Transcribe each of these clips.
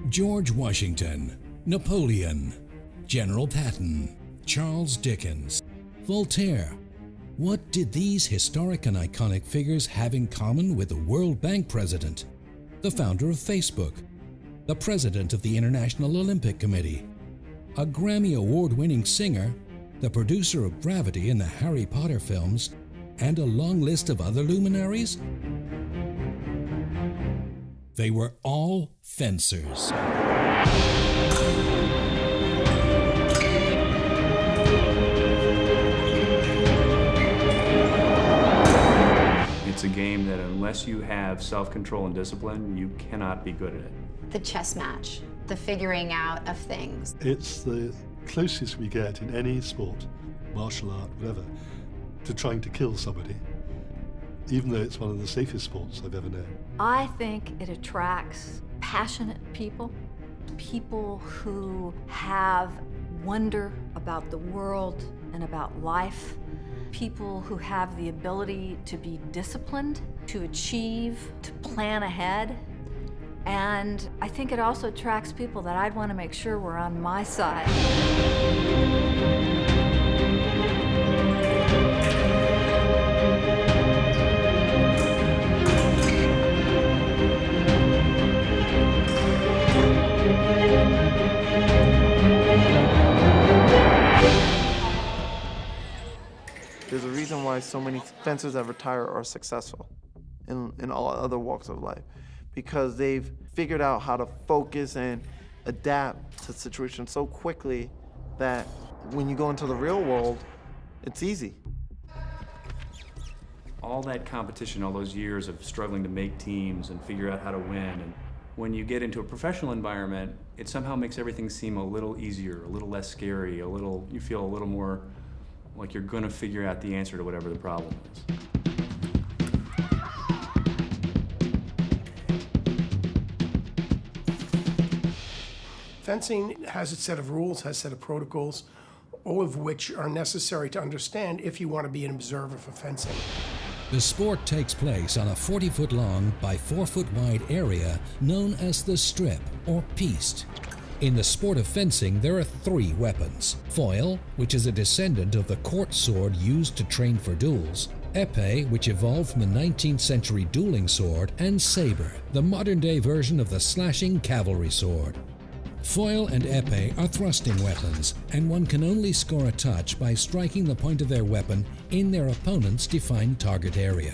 George Washington, Napoleon, General Patton, Charles Dickens, Voltaire. What did these historic and iconic figures have in common with the World Bank president, the founder of Facebook, the president of the International Olympic Committee, a Grammy Award-winning singer, the producer of Gravity in the Harry Potter films, and a long list of other luminaries? They were all fencers. It's a game that unless you have self-control and discipline, you cannot be good at it. The chess match, the figuring out of things. It's the closest we get in any sport, martial art, whatever, to trying to kill somebody, even though it's one of the safest sports I've ever known. I think it attracts passionate people, people who have wonder about the world and about life, people who have the ability to be disciplined, to achieve, to plan ahead. And I think it also attracts people that I'd want to make sure were on my side. There's a reason why so many fencers that retire are successful in all other walks of life, because they've figured out how to focus and adapt to situations so quickly that when you go into the real world, it's easy. All that competition, all those years of struggling to make teams and figure out how to win, and when you get into a professional environment, it somehow makes everything seem a little easier, a little less scary, you feel a little more like you're gonna figure out the answer to whatever the problem is. Fencing has its set of rules, has a set of protocols, all of which are necessary to understand if you want to be an observer for fencing. The sport takes place on a 40-foot long by 4-foot wide area known as the strip or piste. In the sport of fencing, there are 3 weapons: foil, which is a descendant of the court sword used to train for duels; épée, which evolved from the 19th century dueling sword; and saber, the modern-day version of the slashing cavalry sword. Foil and épée are thrusting weapons, and one can only score a touch by striking the point of their weapon in their opponent's defined target area.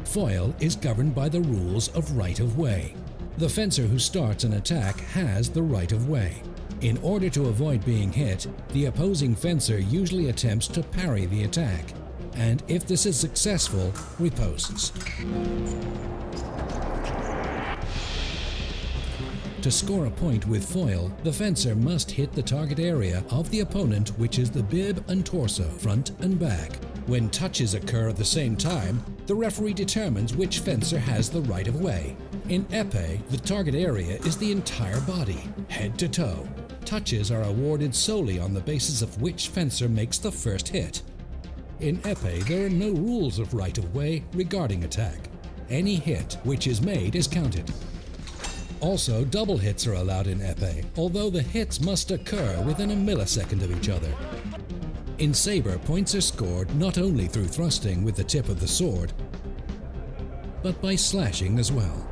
Foil is governed by the rules of right-of-way. The fencer who starts an attack has the right-of-way. In order to avoid being hit, the opposing fencer usually attempts to parry the attack, and if this is successful, riposts. To score a point with foil, the fencer must hit the target area of the opponent, which is the bib and torso, front and back. When touches occur at the same time, the referee determines which fencer has the right-of-way. In épée, the target area is the entire body, head to toe. Touches are awarded solely on the basis of which fencer makes the first hit. In épée, there are no rules of right-of-way regarding attack. Any hit which is made is counted. Also, double hits are allowed in épée, although the hits must occur within a millisecond of each other. In saber, points are scored not only through thrusting with the tip of the sword, but by slashing as well.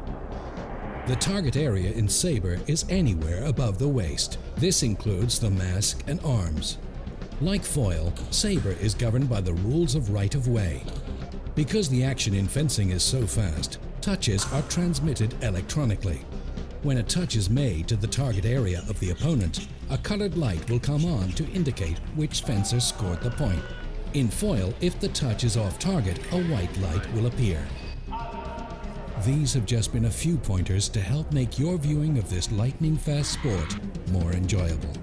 The target area in saber is anywhere above the waist. This includes the mask and arms. Like foil, saber is governed by the rules of right-of-way. Because the action in fencing is so fast, touches are transmitted electronically. When a touch is made to the target area of the opponent, a colored light will come on to indicate which fencer scored the point. In foil, if the touch is off target, a white light will appear. These have just been a few pointers to help make your viewing of this lightning-fast sport more enjoyable.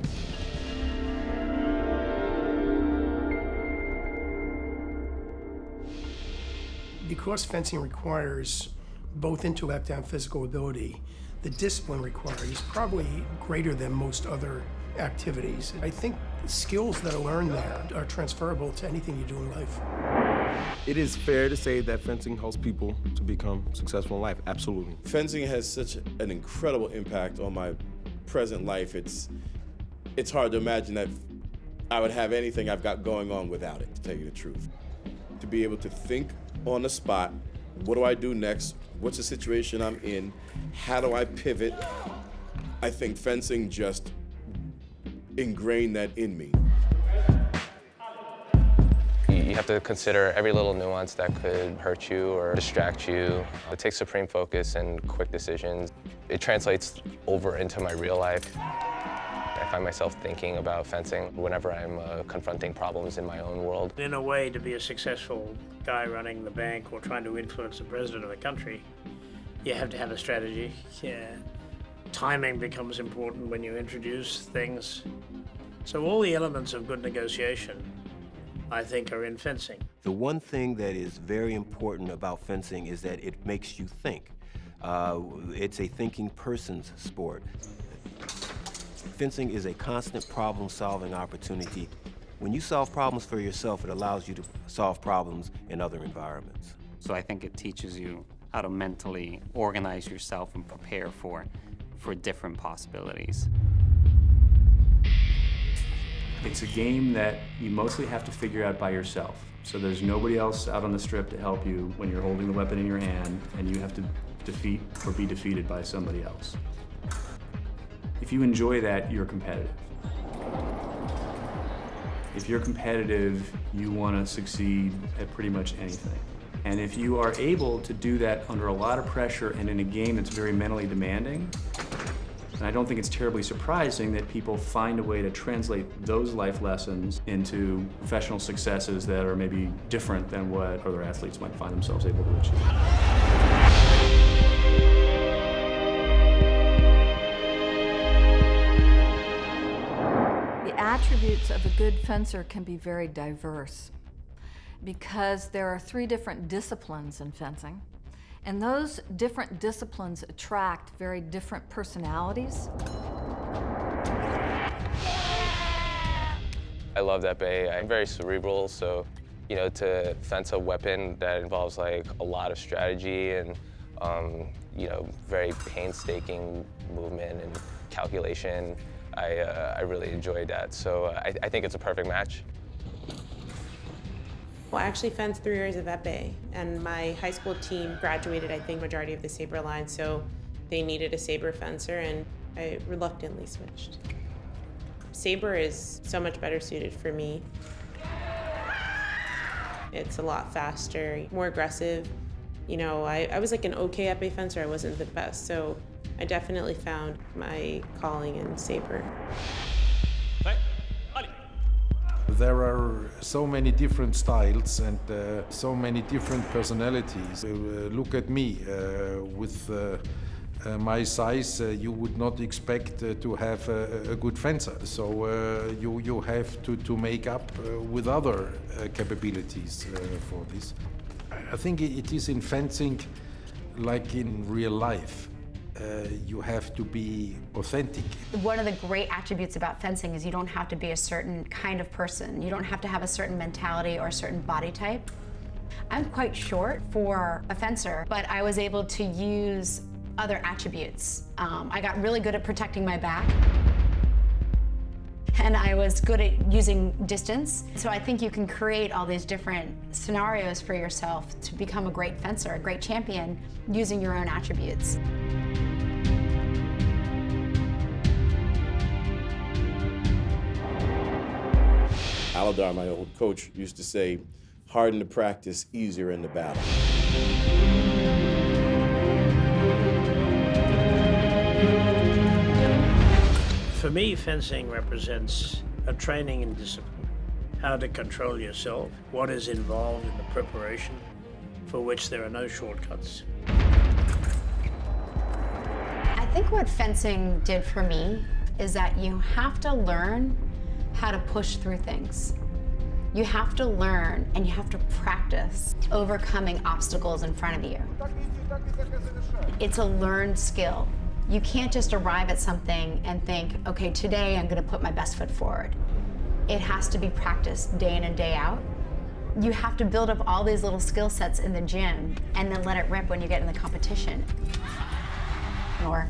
Because fencing requires both intellect and physical ability, the discipline required is probably greater than most other activities. I think skills that are learned there are transferable to anything you do in life. It is fair to say that fencing helps people to become successful in life, absolutely. Fencing has such an incredible impact on my present life. It's hard to imagine that I would have anything I've got going on without it, to tell you the truth. To be able to think on the spot, what do I do next? What's the situation I'm in? How do I pivot? I think fencing just ingrained that in me. You have to consider every little nuance that could hurt you or distract you. It takes supreme focus and quick decisions. It translates over into my real life. I find myself thinking about fencing whenever I'm confronting problems in my own world. In a way, to be a successful guy running the bank or trying to influence the president of the country, you have to have a strategy. Timing becomes important when you introduce things. So all the elements of good negotiation, I think, are in fencing. The one thing that is very important about fencing is that it makes you think. It's a thinking person's sport. Fencing is a constant problem-solving opportunity. When you solve problems for yourself, it allows you to solve problems in other environments. So I think it teaches you how to mentally organize yourself and prepare for different possibilities. It's a game that you mostly have to figure out by yourself. So there's nobody else out on the strip to help you when you're holding the weapon in your hand, and you have to defeat or be defeated by somebody else. If you enjoy that, you're competitive. If you're competitive, you want to succeed at pretty much anything. And if you are able to do that under a lot of pressure and in a game that's very mentally demanding, and I don't think it's terribly surprising that people find a way to translate those life lessons into professional successes that are maybe different than what other athletes might find themselves able to achieve. The attributes of a good fencer can be very diverse because there are 3 different disciplines in fencing. And those different disciplines attract very different personalities. I love that bay. I'm very cerebral, so to fence a weapon that involves like a lot of strategy and very painstaking movement and calculation, I really enjoyed that. So I think it's a perfect match. Well, I actually fenced 3 years of épée, and my high school team graduated, I think, majority of the saber line, so they needed a saber fencer, and I reluctantly switched. Saber is so much better suited for me. It's a lot faster, more aggressive. I was like an okay épée fencer, I wasn't the best, so I definitely found my calling in saber. There are so many different styles and so many different personalities. Look at me, with my size, you would not expect to have a good fencer. So you have to make up with other capabilities for this. I think it is in fencing like in real life. You have to be authentic. One of the great attributes about fencing is you don't have to be a certain kind of person. You don't have to have a certain mentality or a certain body type. I'm quite short for a fencer, but I was able to use other attributes. I got really good at protecting my back, and I was good at using distance. So I think you can create all these different scenarios for yourself to become a great fencer, a great champion, using your own attributes. Aladar, my old coach, used to say, hard in the practice, easier in the battle. For me, fencing represents a training in discipline, how to control yourself, what is involved in the preparation, for which there are no shortcuts. I think what fencing did for me is that you have to learn how to push through things. You have to learn and you have to practice overcoming obstacles in front of you. It's a learned skill. You can't just arrive at something and think, okay, today I'm gonna put my best foot forward. It has to be practiced day in and day out. You have to build up all these little skill sets in the gym and then let it rip when you get in the competition. Or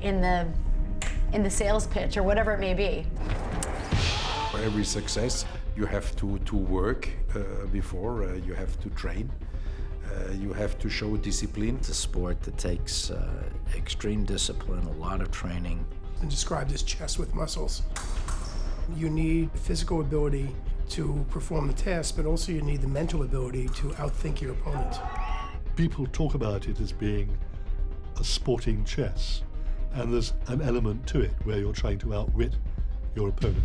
in the sales pitch, or whatever it may be. For every success, you have to work before, you have to train, you have to show discipline. It's a sport that takes extreme discipline, a lot of training. And described as chess with muscles. You need physical ability to perform the task, but also you need the mental ability to outthink your opponent. People talk about it as being a sporting chess, and there's an element to it where you're trying to outwit your opponent.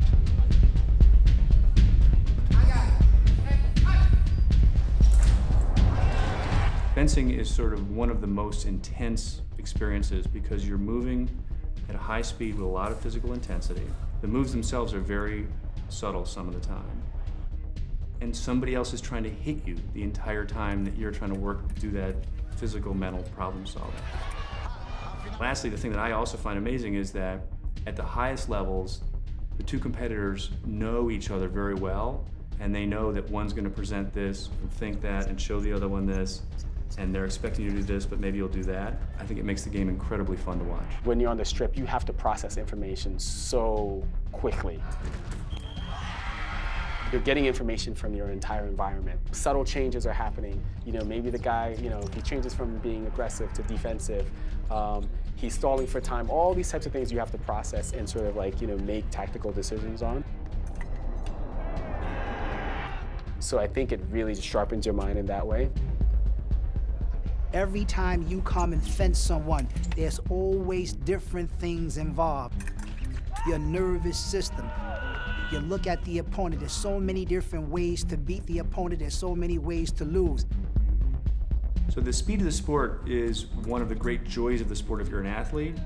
Fencing is sort of one of the most intense experiences because you're moving at a high speed with a lot of physical intensity. The moves themselves are very subtle some of the time. And somebody else is trying to hit you the entire time that you're trying to work through that physical, mental problem solving. Lastly, the thing that I also find amazing is that at the highest levels, the two competitors know each other very well, and they know that one's going to present this and think that and show the other one this, and they're expecting you to do this, but maybe you'll do that. I think it makes the game incredibly fun to watch. When you're on the strip, you have to process information so quickly. You're getting information from your entire environment. Subtle changes are happening. You know, maybe the guy, you know, he changes from being aggressive to defensive. He's stalling for time. All these types of things you have to process and sort of like, you know, make tactical decisions on. So I think it really sharpens your mind in that way. Every time you come and fence someone, there's always different things involved. Your nervous system. You look at the opponent, there's so many different ways to beat the opponent, there's so many ways to lose. So the speed of the sport is one of the great joys of the sport if you're an athlete,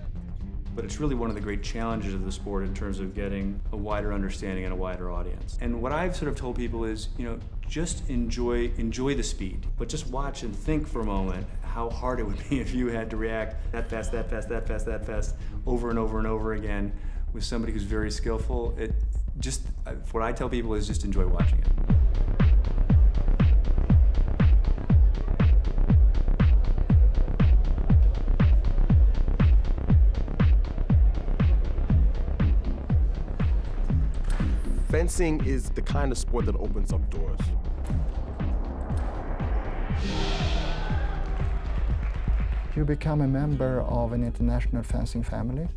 but it's really one of the great challenges of the sport in terms of getting a wider understanding and a wider audience. And what I've sort of told people is, you know, just enjoy the speed, but just watch and think for a moment how hard it would be if you had to react that fast, that fast, that fast, that fast, over and over and over again with somebody who's very skillful. What I tell people is just enjoy watching it. Fencing is the kind of sport that opens up doors. You become a member of an international fencing family,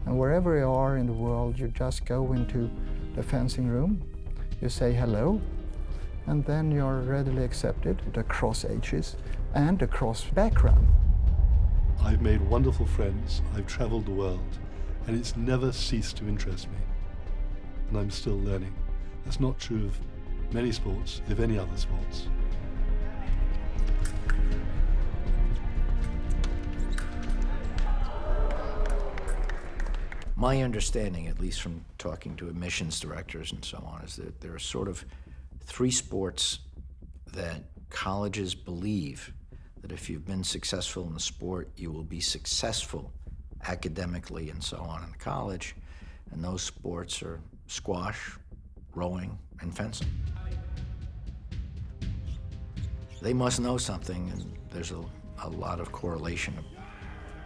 and wherever you are in the world, you just go into the fencing room, you say hello, and then you're readily accepted across ages and across background. I've made wonderful friends, I've traveled the world, and it's never ceased to interest me. And I'm still learning. That's not true of many sports, if any other sports. My understanding, at least from talking to admissions directors and so on, is that there are sort of three sports that colleges believe that if you've been successful in the sport, you will be successful academically and so on in college. And those sports are squash, rowing, and fencing. They must know something, and there's a lot of correlation,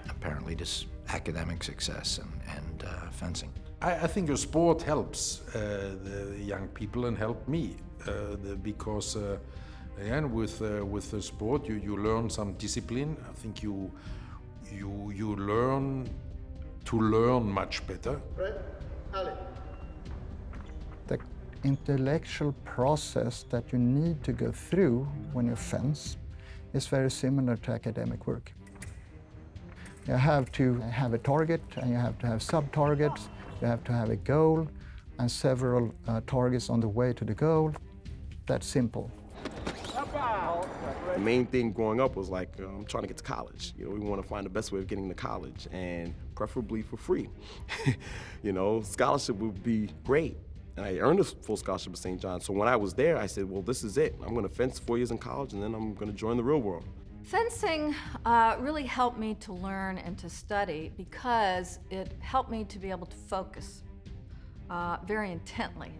apparently, to academic success and fencing. I think your sport helps the young people and helped me because again with the sport you learn some discipline. I think you learn to learn much better. The intellectual process that you need to go through when you fence is very similar to academic work. You have to have a target, and you have to have sub-targets, you have to have a goal, and several targets on the way to the goal. That's simple. The main thing growing up was like, I'm trying to get to college. You know, we want to find the best way of getting to college, and preferably for free. You know, scholarship would be great. And I earned a full scholarship at St. John's. So when I was there, I said, well, this is it. I'm going to fence 4 years in college, and then I'm going to join the real world. Fencing really helped me to learn and to study because it helped me to be able to focus very intently.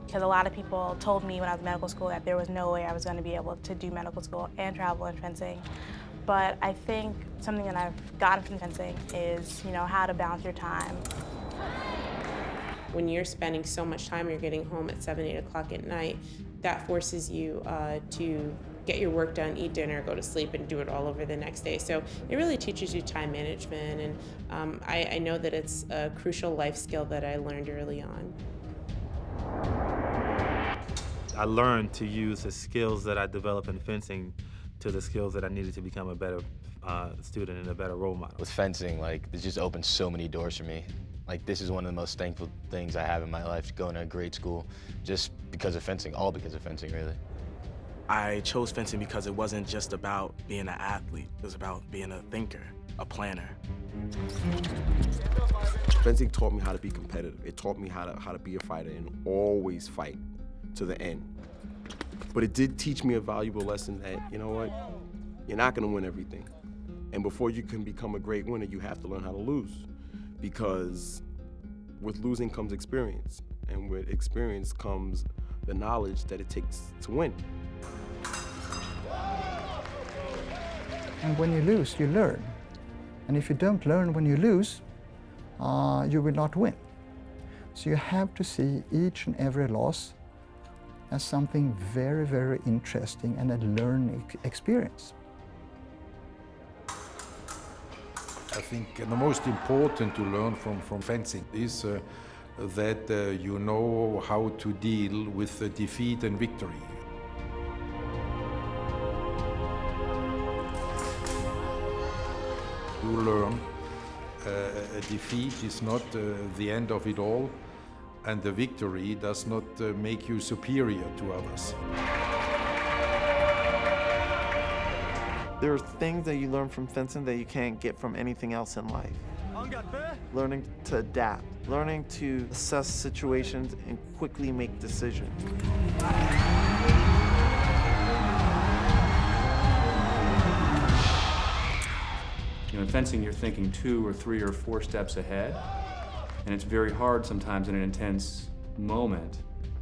Because a lot of people told me when I was in medical school that there was no way I was going to be able to do medical school and travel in fencing. But I think something that I've gotten from fencing is, how to balance your time. When you're spending so much time, you're getting home at 7, 8 o'clock at night, that forces you to get your work done, eat dinner, go to sleep, and do it all over the next day. So it really teaches you time management, and I know that it's a crucial life skill that I learned early on. I learned to use the skills that I developed in fencing to the skills that I needed to become a better student and a better role model. With fencing, it just opened so many doors for me. This is one of the most thankful things I have in my life, going to a great school, just because of fencing, all because of fencing, really. I chose fencing because it wasn't just about being an athlete, it was about being a thinker, a planner. Fencing taught me how to be competitive. It taught me how to be a fighter and always fight to the end. But it did teach me a valuable lesson that, you know what, you're not gonna win everything. And before you can become a great winner, you have to learn how to lose. Because with losing comes experience, and with experience comes the knowledge that it takes to win. And when you lose, you learn. And if you don't learn when you lose, you will not win. So you have to see each and every loss as something very, very interesting and a learning experience. I think the most important to learn from fencing is that you know how to deal with defeat and victory. You learn a defeat is not the end of it all, and the victory does not make you superior to others. There are things that you learn from fencing that you can't get from anything else in life. Learning to adapt, learning to assess situations and quickly make decisions. In fencing, you're thinking 2 or 3 or 4 steps ahead, and it's very hard sometimes in an intense moment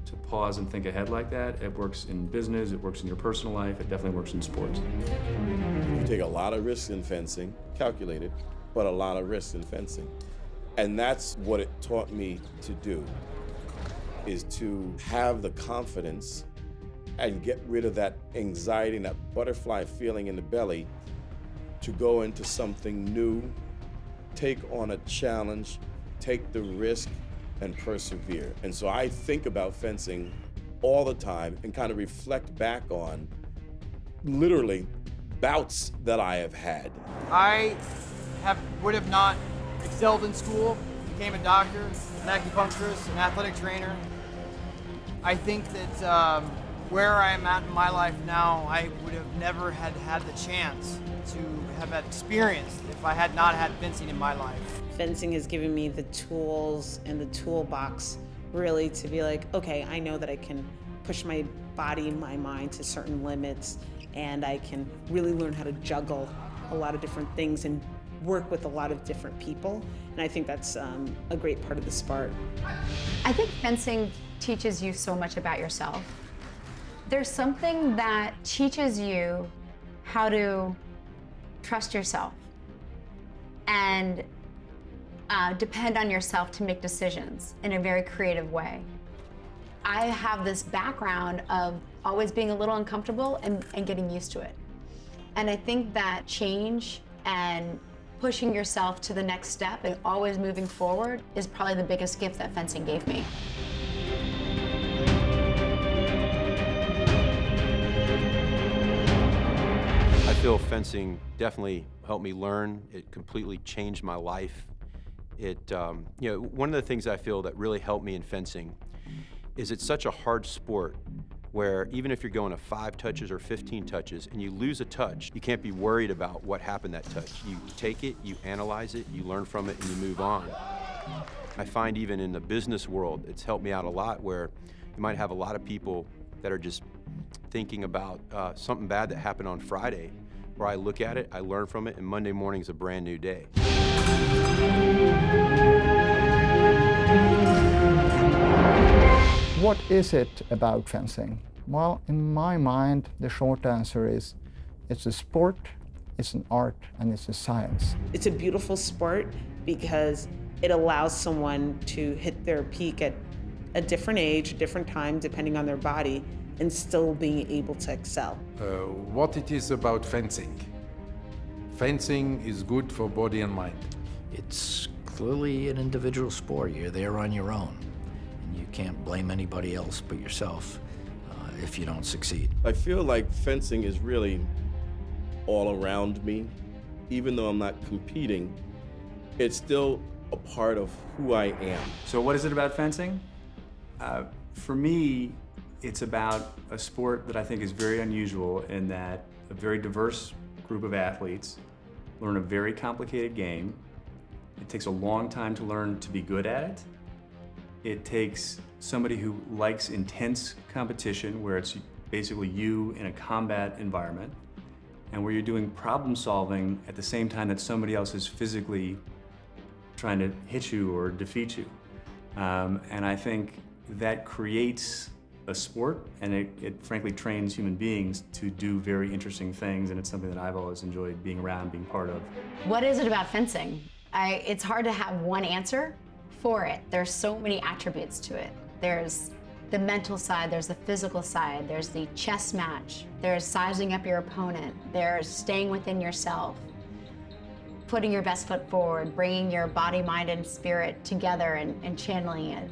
to pause and think ahead like that. It works in business, it works in your personal life, it definitely works in sports. You take a lot of risks in fencing, calculated, but a lot of risks in fencing. And that's what it taught me to do, is to have the confidence and get rid of that anxiety and that butterfly feeling in the belly to go into something new, take on a challenge, take the risk, and persevere. And so I think about fencing all the time and kind of reflect back on literally bouts that I have had. I would have not excelled in school, became a doctor, an acupuncturist, an athletic trainer. I think that where I am at in my life now, I would have never had the chance to have that experience if I had not had fencing in my life. Fencing has given me the tools and the toolbox really to be like, okay, I know that I can push my body and my mind to certain limits, and I can really learn how to juggle a lot of different things and work with a lot of different people. And I think that's a great part of the sport. I think fencing teaches you so much about yourself. There's something that teaches you how to trust yourself and depend on yourself to make decisions in a very creative way. I have this background of always being a little uncomfortable and getting used to it. And I think that change and pushing yourself to the next step and always moving forward is probably the biggest gift that fencing gave me. I feel fencing definitely helped me learn. It completely changed my life. One of the things I feel that really helped me in fencing is it's such a hard sport where even if you're going to 5 touches or 15 touches and you lose a touch, you can't be worried about what happened that touch. You take it, you analyze it, you learn from it, and you move on. I find even in the business world, it's helped me out a lot where you might have a lot of people that are just thinking about something bad that happened on Friday, where I look at it, I learn from it, and Monday morning's a brand new day. What what is it about fencing? Well, in my mind, the short answer is it's a sport, it's an art, and it's a science. It's a beautiful sport because it allows someone to hit their peak at a different age, different time, depending on their body, and still being able to excel. What it is about fencing? Fencing is good for body and mind. It's clearly an individual sport. You're there on your own, and you can't blame anybody else but yourself if you don't succeed. I feel like fencing is really all around me. Even though I'm not competing, it's still a part of who I am. So what is it about fencing? For me, it's about a sport that I think is very unusual in that a very diverse group of athletes learn a very complicated game. It takes a long time to learn to be good at it. It takes somebody who likes intense competition, where it's basically you in a combat environment, and where you're doing problem solving at the same time that somebody else is physically trying to hit you or defeat you. And I think that creates a sport, and it frankly trains human beings to do very interesting things, and it's something that I've always enjoyed being around, being part of. What is it about fencing? It's hard to have one answer for it. There's so many attributes to it. There's the mental side, there's the physical side, there's the chess match, there's sizing up your opponent, there's staying within yourself, putting your best foot forward, bringing your body, mind, and spirit together and channeling it.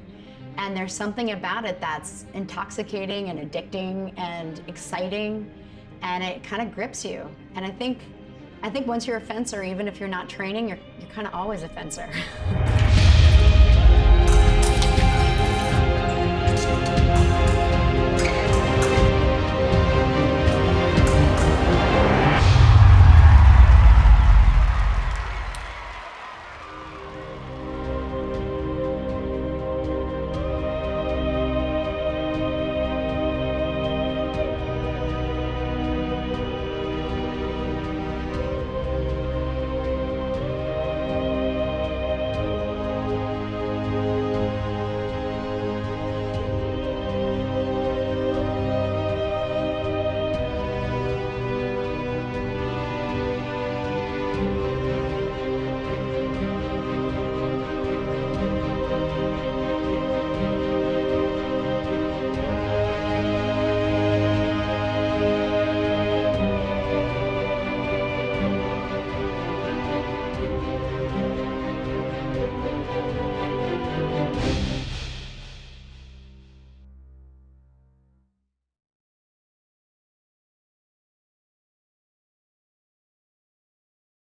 And there's something about it that's intoxicating and addicting and exciting, and it kind of grips you. And I think once you're a fencer, even if you're not training, you're kind of always a fencer.